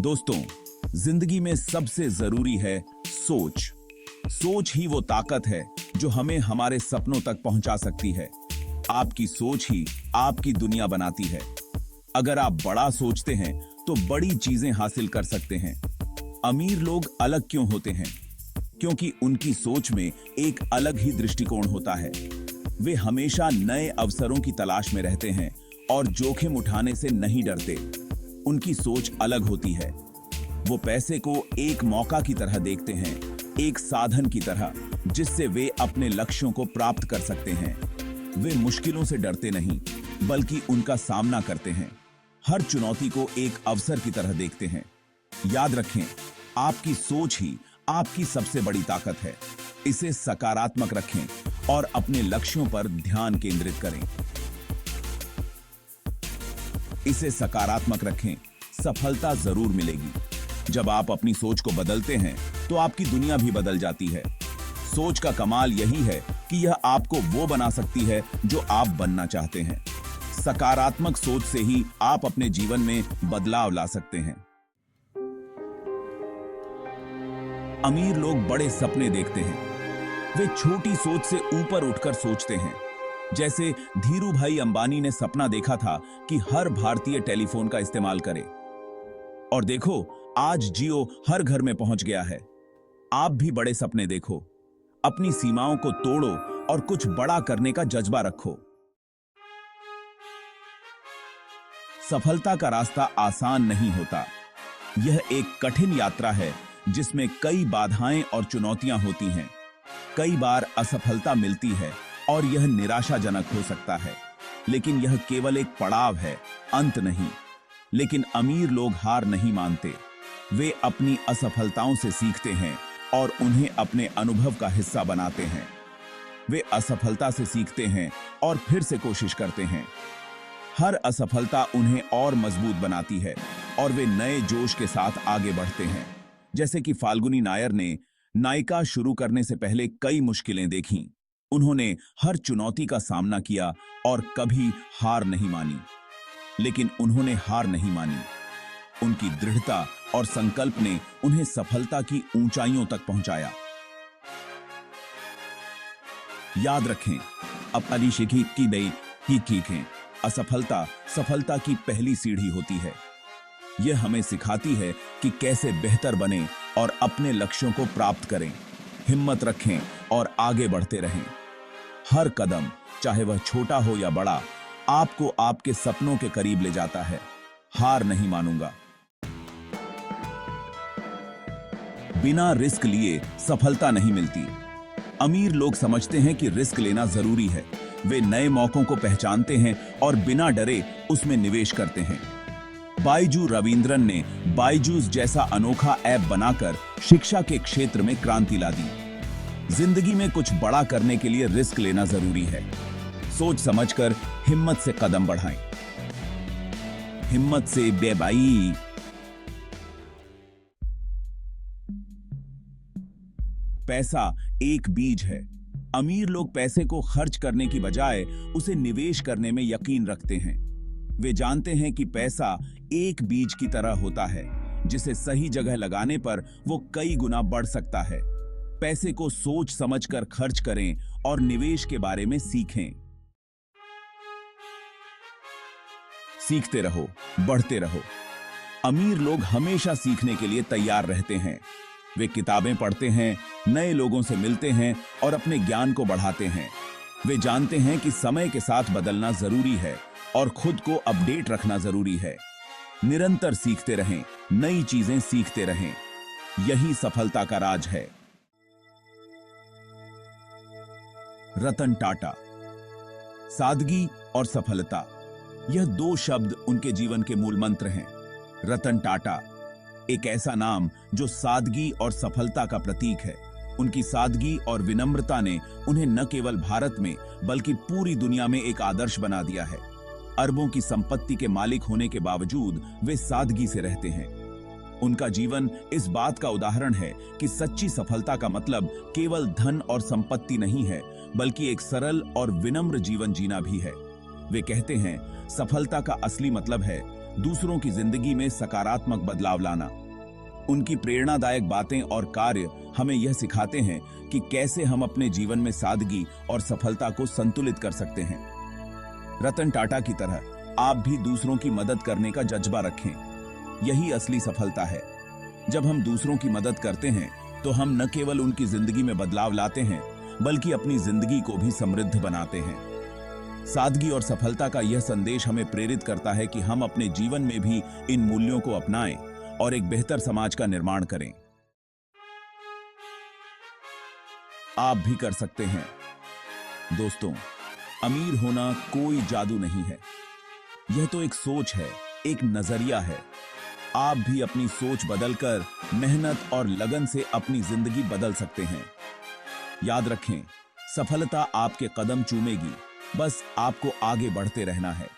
दोस्तों, जिंदगी में सबसे जरूरी है सोच। सोच ही वो ताकत है जो हमें हमारे सपनों तक पहुंचा सकती है। आपकी सोच ही आपकी दुनिया बनाती है। अगर आप बड़ा सोचते हैं तो बड़ी चीजें हासिल कर सकते हैं। अमीर लोग अलग क्यों होते हैं? क्योंकि उनकी सोच में एक अलग ही दृष्टिकोण होता है। वे हमेशा नए अवसरों की तलाश में रहते हैं और जोखिम उठाने से नहीं डरते। उनकी सोच अलग होती है। वो पैसे को एक मौका की तरह देखते हैं, एक साधन की तरह जिससे वे अपने लक्ष्यों को प्राप्त कर सकते हैं। वे मुश्किलों से डरते नहीं, बल्कि उनका सामना करते हैं। हर चुनौती को एक अवसर की तरह देखते हैं। याद रखें, आपकी सोच ही आपकी सबसे बड़ी ताकत है। इसे सकारात्मक रखें और अपने लक्ष्यों पर ध्यान केंद्रित करें। इसे सकारात्मक रखें, सफलता जरूर मिलेगी। जब आप अपनी सोच को बदलते हैं तो आपकी दुनिया भी बदल जाती है। सोच का कमाल यही है कि यह आपको वो बना सकती है जो आप बनना चाहते हैं। सकारात्मक सोच से ही आप अपने जीवन में बदलाव ला सकते हैं। अमीर लोग बड़े सपने देखते हैं। वे छोटी सोच से ऊपर उठकर सोचते हैं। जैसे धीरू भाई अंबानी ने सपना देखा था कि हर भारतीय टेलीफोन का इस्तेमाल करे। और देखो, आज जियो हर घर में पहुंच गया है। आप भी बड़े सपने देखो, अपनी सीमाओं को तोड़ो और कुछ बड़ा करने का जज्बा रखो। सफलता का रास्ता आसान नहीं होता। यह एक कठिन यात्रा है जिसमें कई बाधाएं और चुनौतियां होती हैं। कई बार असफलता मिलती है और यह निराशाजनक हो सकता है, लेकिन यह केवल एक पड़ाव है, अंत नहीं। लेकिन अमीर लोग हार नहीं मानते। वे अपनी असफलताओं से सीखते हैं और उन्हें अपने अनुभव का हिस्सा बनाते हैं। वे असफलता से सीखते हैं और फिर से कोशिश करते हैं। हर असफलता उन्हें और मजबूत बनाती है और वे नए जोश के साथ आगे बढ़ते हैं। जैसे कि फाल्गुनी नायर ने नायिका शुरू करने से पहले कई मुश्किलें देखीं। उन्होंने हर चुनौती का सामना किया और कभी हार नहीं मानी। लेकिन उन्होंने हार नहीं मानी। उनकी दृढ़ता और संकल्प ने उन्हें सफलता की ऊंचाइयों तक पहुंचाया। याद रखें, अपनी शिखी की दई ही सीखें। असफलता सफलता की पहली सीढ़ी होती है। यह हमें सिखाती है कि कैसे बेहतर बने और अपने लक्ष्यों को प्राप्त करें। हिम्मत रखें और आगे बढ़ते रहें। हर कदम, चाहे वह छोटा हो या बड़ा, आपको आपके सपनों के करीब ले जाता है। हार नहीं मानूंगा। बिना रिस्क लिए सफलता नहीं मिलती। अमीर लोग समझते हैं कि रिस्क लेना जरूरी है। वे नए मौकों को पहचानते हैं और बिना डरे उसमें निवेश करते हैं। बायजू रविंद्रन ने बायजूस जैसा अनोखा ऐप बनाकर शिक्षा के क्षेत्र में क्रांति ला दी। जिंदगी में कुछ बड़ा करने के लिए रिस्क लेना जरूरी है। सोच समझकर हिम्मत से कदम बढ़ाएं। हिम्मत से बेबाई। पैसा एक बीज है। अमीर लोग पैसे को खर्च करने की बजाय उसे निवेश करने में यकीन रखते हैं। वे जानते हैं कि पैसा एक बीज की तरह होता है, जिसे सही जगह लगाने पर वो कई गुना बढ़ सकता है। पैसे को सोच समझकर खर्च करें और निवेश के बारे में सीखें। सीखते रहो, बढ़ते रहो। अमीर लोग हमेशा सीखने के लिए तैयार रहते हैं। वे किताबें पढ़ते हैं, नए लोगों से मिलते हैं और अपने ज्ञान को बढ़ाते हैं। वे जानते हैं कि समय के साथ बदलना जरूरी है और खुद को अपडेट रखना जरूरी है। निरंतर सीखते रहें, नई चीजें सीखते रहें। यही सफलता का राज है। रतन टाटा। सादगी और सफलता, यह दो शब्द उनके जीवन के मूल मंत्र हैं। रतन टाटा एक ऐसा नाम जो सादगी और सफलता का प्रतीक है। उनकी सादगी और विनम्रता ने उन्हें न केवल भारत में बल्कि पूरी दुनिया में एक आदर्श बना दिया है। अरबों की संपत्ति के मालिक होने के बावजूद वे सादगी से रहते हैं। उनका जीवन इस बात का उदाहरण है कि सच्ची सफलता का मतलब केवल धन और संपत्ति नहीं है, बल्कि एक सरल और विनम्र जीवन जीना भी है। वे कहते हैं, सफलता का असली मतलब है दूसरों की जिंदगी में सकारात्मक बदलाव लाना। उनकी प्रेरणादायक बातें और कार्य हमें यह सिखाते हैं कि कैसे हम अपने जीवन में सादगी और सफलता को संतुलित कर सकते हैं। रतन टाटा की तरह आप भी दूसरों की मदद करने का जज्बा रखें। यही असली सफलता है। जब हम दूसरों की मदद करते हैं तो हम न केवल उनकी जिंदगी में बदलाव लाते हैं, बल्कि अपनी जिंदगी को भी समृद्ध बनाते हैं। सादगी और सफलता का यह संदेश हमें प्रेरित करता है कि हम अपने जीवन में भी इन मूल्यों को अपनाएं और एक बेहतर समाज का निर्माण करें। आप भी कर सकते हैं। दोस्तों, अमीर होना कोई जादू नहीं है। यह तो एक सोच है, एक नजरिया है। आप भी अपनी सोच बदलकर मेहनत और लगन से अपनी जिंदगी बदल सकते हैं। याद रखें, सफलता आपके कदम चूमेगी, बस आपको आगे बढ़ते रहना है।